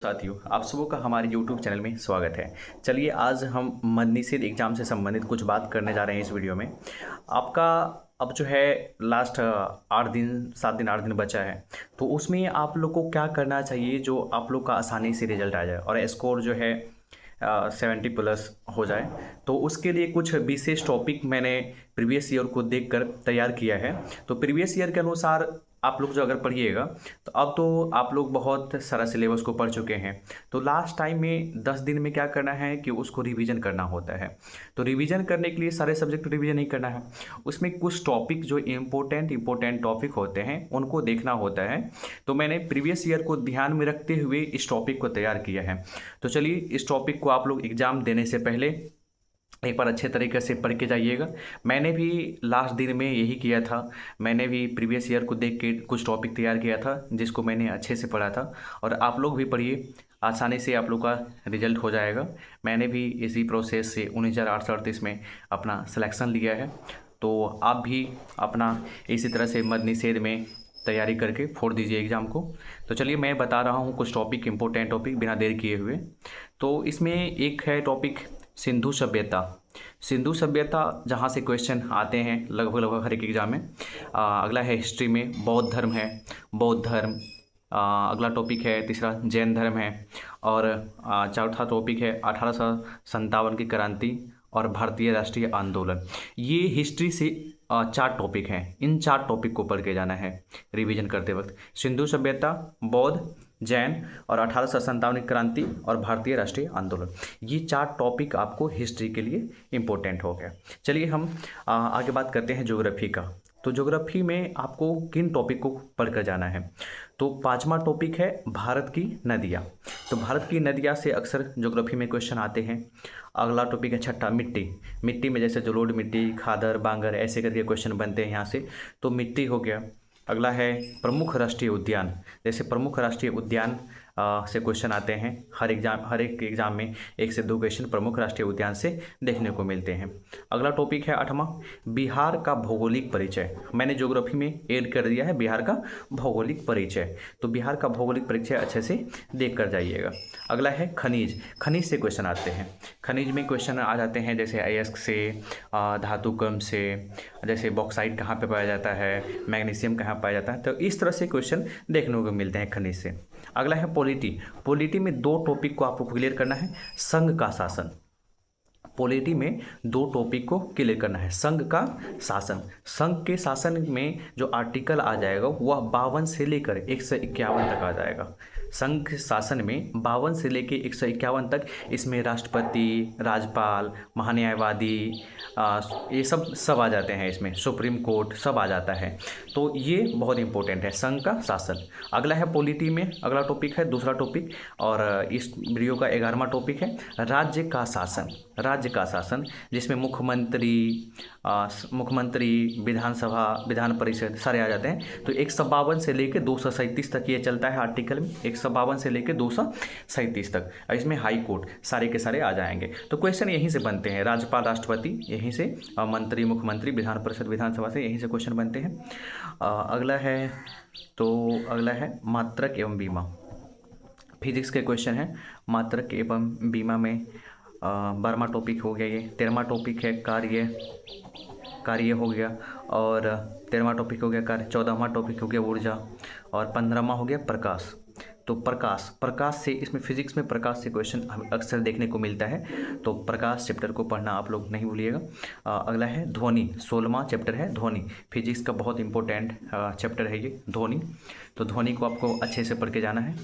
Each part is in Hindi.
साथियों, आप सबों का हमारे YouTube चैनल में स्वागत है। चलिए आज हम मद्निसिर एग्ज़ाम से संबंधित कुछ बात करने जा रहे हैं इस वीडियो में। आपका अब जो है लास्ट 8 दिन 7 दिन 8 दिन बचा है, तो उसमें आप लोग को क्या करना चाहिए जो आप लोग का आसानी से रिजल्ट आ जाए और स्कोर जो है 70 प्लस हो जाए। तो उसके लिए कुछ विशेष टॉपिक मैंने प्रीवियस ईयर को देखकर तैयार किया है। तो प्रीवियस ईयर के अनुसार आप लोग जो अगर पढ़िएगा तो अब तो आप लोग बहुत सारा सिलेबस को पढ़ चुके हैं। तो लास्ट टाइम में 10 दिन में क्या करना है कि उसको रिवीजन करना होता है। तो रिवीजन करने के लिए सारे सब्जेक्ट रिवीजन नहीं करना है, उसमें कुछ टॉपिक जो इम्पोर्टेंट टॉपिक होते हैं उनको देखना होता है। तो मैंने प्रीवियस ईयर को ध्यान में रखते हुए इस टॉपिक को तैयार किया है। तो चलिए इस टॉपिक को आप लोग एग्ज़ाम देने से पहले एक बार अच्छे तरीके से पढ़ के जाइएगा। मैंने भी लास्ट दिन में यही किया था। मैंने भी प्रीवियस ईयर को देख के कुछ टॉपिक तैयार किया था जिसको मैंने अच्छे से पढ़ा था, और आप लोग भी पढ़िए, आसानी से आप लोग का रिजल्ट हो जाएगा। मैंने भी इसी प्रोसेस से 1938 में अपना सिलेक्शन लिया है। तो आप भी अपना इसी तरह से मद्निषेध में तैयारी करके फोड़ दीजिए एग्ज़ाम को। तो चलिए मैं बता रहा हूँ कुछ टॉपिक, इम्पोर्टेंट टॉपिक, बिना देर किए हुए। तो इसमें एक है टॉपिक सिंधु सभ्यता। सिंधु सभ्यता जहाँ से क्वेश्चन आते हैं लगभग हर एक एग्जाम में। अगला है हिस्ट्री में बौद्ध धर्म है, बौद्ध धर्म। अगला टॉपिक है तीसरा जैन धर्म है, और चौथा टॉपिक है 1857 की क्रांति और भारतीय राष्ट्रीय आंदोलन। ये हिस्ट्री से 4 टॉपिक हैं। इन 4 टॉपिक को पढ़ के जाना है रिवीजन करते वक्त। सिंधु सभ्यता, बौद्ध, जैन और 1857 की क्रांति और भारतीय राष्ट्रीय आंदोलन, ये 4 टॉपिक आपको हिस्ट्री के लिए इम्पोर्टेंट हो गया। चलिए हम आगे बात करते हैं ज्योग्राफी का। तो ज्योग्राफी में आपको किन टॉपिक को पढ़कर जाना है? तो 5वां टॉपिक है भारत की नदियाँ। तो भारत की नदियाँ से अक्सर ज्योग्राफी में क्वेश्चन आते हैं। अगला टॉपिक है 6ठा मिट्टी। मिट्टी में जैसे जलोढ़ मिट्टी, खादर, बांगर ऐसे करके क्वेश्चन बनते हैं यहाँ से, तो मिट्टी हो गया। अगला है प्रमुख राष्ट्रीय उद्यान। जैसे प्रमुख राष्ट्रीय उद्यान से क्वेश्चन आते हैं हर एक एग्जाम में 1 से 2 क्वेश्चन प्रमुख राष्ट्रीय उद्यान से देखने को मिलते हैं। अगला टॉपिक है 8वां बिहार का भौगोलिक परिचय। मैंने ज्योग्राफी में ऐड कर दिया है बिहार का भौगोलिक परिचय। तो बिहार का भौगोलिक परिचय अच्छे से देख कर जाइएगा। अगला है खनिज। खनिज से क्वेश्चन आते हैं। खनिज में क्वेश्चन आ जाते हैं जैसे अयस्क से, धातु क्रम से, जैसे बॉक्साइट कहाँ पे पाया जाता है, मैग्नीशियम कहाँ पाया जाता है। तो इस तरह से क्वेश्चन देखने को मिलते हैं खनिज से। अगला है पॉलिटी। पॉलिटी में 2 टॉपिक को आपको क्लियर करना है। संघ का शासन। पॉलिटी में 2 टॉपिक को क्लियर करना है। संघ का शासन। संघ के शासन में जो आर्टिकल आ जाएगा वह 52 से लेकर 151 तक आ जाएगा। संघ शासन में 52 से लेकर 151 तक इसमें राष्ट्रपति, राज्यपाल, महान्यायवादी, ये सब आ जाते हैं। इसमें सुप्रीम कोर्ट सब आ जाता है। तो ये बहुत इंपॉर्टेंट है, संघ का शासन। अगला है पॉलिटी में अगला टॉपिक है दूसरा टॉपिक, और इस वीडियो का 11वां टॉपिक है राज्य का शासन। राज्य का शासन जिसमें मुख्यमंत्री, विधानसभा, विधान परिषद सारे आ जाते हैं। तो 152 से लेकर 237 तक ये चलता है आर्टिकल में, 152 से लेकर 237 तक। इसमें हाई कोर्ट सारे के सारे आ जाएंगे। तो क्वेश्चन यहीं से बनते हैं, राज्यपाल, राष्ट्रपति यहीं से, मंत्री, मुख्यमंत्री, विधान परिषद, विधानसभा से यहीं से क्वेश्चन बनते हैं। अगला है मात्रक एवं बीमा। फिजिक्स के क्वेश्चन है मात्रक एवं बीमा में। 12वां टॉपिक हो गया ये। 13वां टॉपिक है कार्य हो गया, और 13वां टॉपिक हो गया कार्य। 14वां टॉपिक हो गया ऊर्जा, और 15वां हो गया प्रकाश। तो प्रकाश से, इसमें फिजिक्स में प्रकाश से क्वेश्चन अक्सर देखने को मिलता है। तो प्रकाश चैप्टर को पढ़ना आप लोग नहीं भूलिएगा। अगला है ध्वनि। 16वां चैप्टर है ध्वनि। फिजिक्स का बहुत इंपॉर्टेंट चैप्टर है ये ध्वनि। तो ध्वनि को आपको अच्छे से पढ़ के जाना है।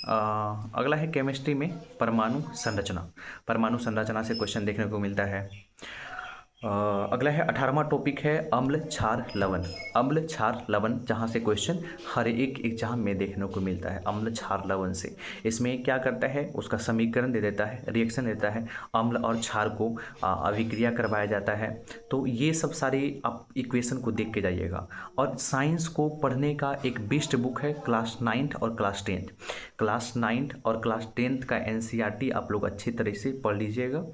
अगला है केमिस्ट्री में परमाणु संरचना। परमाणु संरचना से क्वेश्चन देखने को मिलता है। अगला है 18वां टॉपिक है अम्ल, क्षार, लवण। अम्ल, क्षार, लवण जहाँ से क्वेश्चन हर एक एग्जाम में देखने को मिलता है। अम्ल, क्षार, लवण से इसमें क्या करता है, उसका समीकरण दे देता है, रिएक्शन देता है, अम्ल और क्षार को अभिक्रिया करवाया जाता है। तो ये सब सारी आप इक्वेशन को देख के जाइएगा। और साइंस को पढ़ने का एक बेस्ट बुक है क्लास 9th और क्लास 10th। क्लास 9th और क्लास 10th का NCERT आप लोग अच्छी तरह से पढ़ लीजिएगा,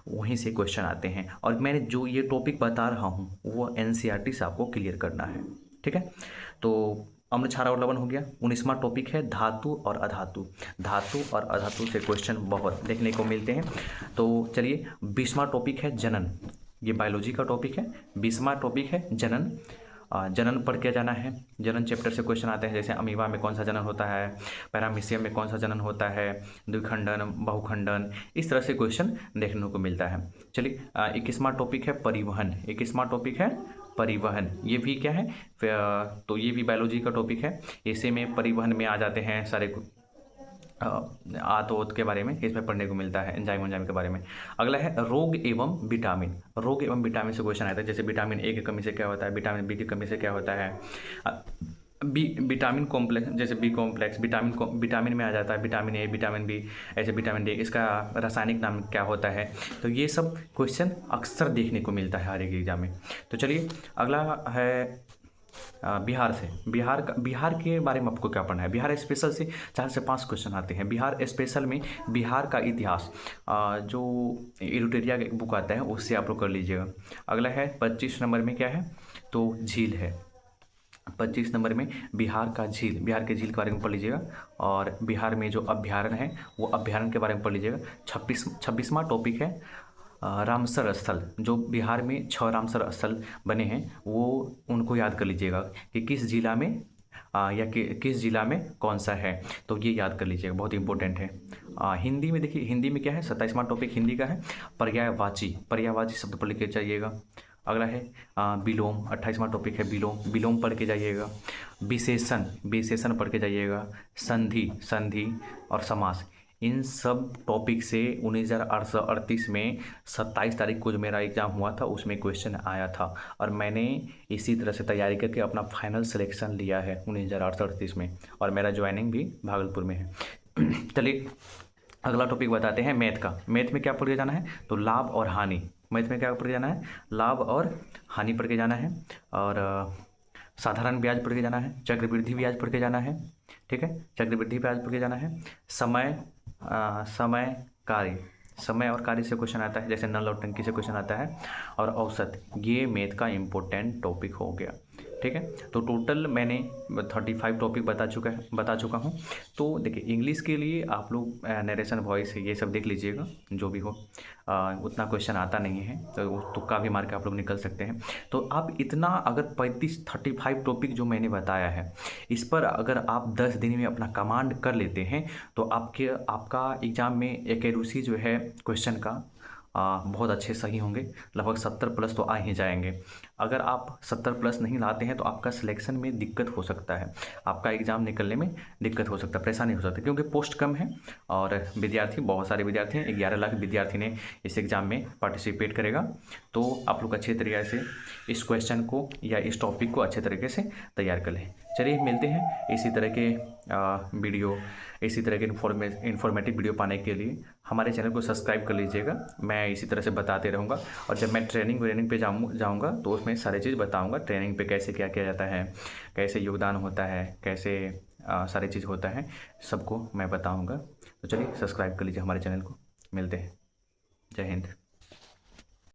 वहीं से क्वेश्चन आते हैं। और मैंने जो ये टॉपिक बता रहा हूँ वो NCERT से आपको क्लियर करना है, ठीक है। तो अम्ल, क्षार और लवण हो गया। 19वां टॉपिक है धातु और अधातु। धातु और अधातु से क्वेश्चन बहुत देखने को मिलते हैं। तो चलिए 20वां टॉपिक है जनन, ये बायोलॉजी का टॉपिक है। 20वां टॉपिक है जनन। जनन पढ़ के जाना है। जनन चैप्टर से क्वेश्चन आते हैं, जैसे अमीबा में कौन सा जनन होता है, पैरामीशियम में कौन सा जनन होता है, द्विखंडन, बहुखंडन, इस तरह से क्वेश्चन देखने को मिलता है। चलिए 21वां टॉपिक है परिवहन। 21वां टॉपिक है परिवहन, ये भी क्या है, तो ये भी बायोलॉजी का टॉपिक है। इसी में परिवहन में आ जाते हैं सारे आतोत के बारे में, इसमें पढ़ने को मिलता है, एंजाइम एंजाइम के बारे में। अगला है रोग एवं विटामिन। रोग एवं विटामिन से क्वेश्चन आता है, जैसे विटामिन ए की कमी से क्या होता है, विटामिन बी की कमी से क्या होता है, विटामिन कॉम्प्लेक्स, जैसे बी कॉम्प्लेक्स विटामिन में आ जाता है, विटामिन ए, विटामिन बी, ऐसे विटामिन डी, इसका रासायनिक नाम क्या होता है। तो ये सब क्वेश्चन अक्सर देखने को मिलता है हर एक एग्जाम में। तो चलिए अगला है बिहार से। बिहार के बारे में आपको क्या पढ़ना है। बिहार स्पेशल से 4 से 5 क्वेश्चन आते हैं। बिहार स्पेशल में बिहार का इतिहास, जो इरुटेरिया का एक बुक आता है उससे आप लोग कर लीजिएगा। अगला है 25 नंबर में क्या है, तो झील है। 25 नंबर में बिहार का झील, बिहार के झील के बारे में पढ़ लीजिएगा। और बिहार में जो अभ्यारण्य है वो अभ्यारण्य के बारे में पढ़ लीजिएगा। 26वां टॉपिक है रामसर स्थल। जो बिहार में 6 रामसर स्थल बने हैं वो उनको याद कर लीजिएगा कि किस जिला में किस जिला में कौन सा है, तो ये याद कर लीजिएगा, बहुत इंपॉर्टेंट है। हिंदी में देखिए, हिंदी में क्या है, 27वां टॉपिक हिंदी का है पर्यायवाची। पर्यायवाची शब्द पढ़ के जाइएगा। अगला है विलोम। 28वां टॉपिक है विलोम। विलोम पढ़ के जाइएगा। विशेषण, विशेषण पढ़ के जाइएगा। संधि, संधि और समास, इन सब टॉपिक से 1938 में 27 तारीख को जो मेरा एग्ज़ाम हुआ था उसमें क्वेश्चन आया था, और मैंने इसी तरह से तैयारी करके अपना फाइनल सिलेक्शन लिया है 1938 में, और मेरा ज्वाइनिंग भी भागलपुर में है। चलिए अगला टॉपिक बताते हैं मैथ का। मैथ में क्या पढ़ के जाना है, तो लाभ और हानि। मैथ में क्या पढ़ के जाना है, लाभ और हानि पढ़ के जाना है। और साधारण ब्याज पढ़ के जाना है, चक्रवृद्धि ब्याज पढ़ के जाना है, ठीक है, चक्रवृद्धि ब्याज पढ़ के जाना है। समय कार्य, समय और कार्य से क्वेश्चन आता है, जैसे नल और टंकी से क्वेश्चन आता है। और औसत, ये मैथ का इम्पोर्टेंट टॉपिक हो गया, ठीक है। तो टोटल मैंने 35 टॉपिक बता चुका हूँ। तो देखिए इंग्लिश के लिए आप लोग नरेशन वॉइस ये सब देख लीजिएगा, जो भी हो। उतना क्वेश्चन आता नहीं है तो तुक्का भी मार के आप लोग निकल सकते हैं। तो आप इतना अगर 35 टॉपिक जो मैंने बताया है, इस पर अगर आप 10 दिन में अपना कमांड कर लेते हैं तो आपका एग्ज़ाम में एक्यूरेसी जो है क्वेश्चन का बहुत अच्छे सही होंगे। लगभग 70 प्लस तो आ ही जाएंगे। अगर आप 70 प्लस नहीं लाते हैं तो आपका सिलेक्शन में दिक्कत हो सकता है, आपका एग्ज़ाम निकलने में दिक्कत हो सकता है, परेशानी हो सकती है, क्योंकि पोस्ट कम है और विद्यार्थी बहुत सारे विद्यार्थी हैं। 11 लाख विद्यार्थी ने इस एग्ज़ाम में पार्टिसिपेट करेगा। तो आप लोग अच्छे तरीके से इस क्वेश्चन को या इस टॉपिक को अच्छे तरीके से तैयार कर लें। चलिए मिलते हैं इसी तरह के वीडियो, इसी तरह के इन्फॉर्मेटिव वीडियो पाने के लिए हमारे चैनल को सब्सक्राइब कर लीजिएगा। मैं इसी तरह से बताते रहूँगा, और जब मैं ट्रेनिंग पे जाऊँगा तो उसमें सारी चीज़ बताऊँगा, ट्रेनिंग पे कैसे क्या किया जाता है, कैसे योगदान होता है, कैसे सारी चीज़ होता है, सबको मैं बताऊँगा। तो चलिए सब्सक्राइब कर लीजिए हमारे चैनल को। मिलते हैं, जय हिंद।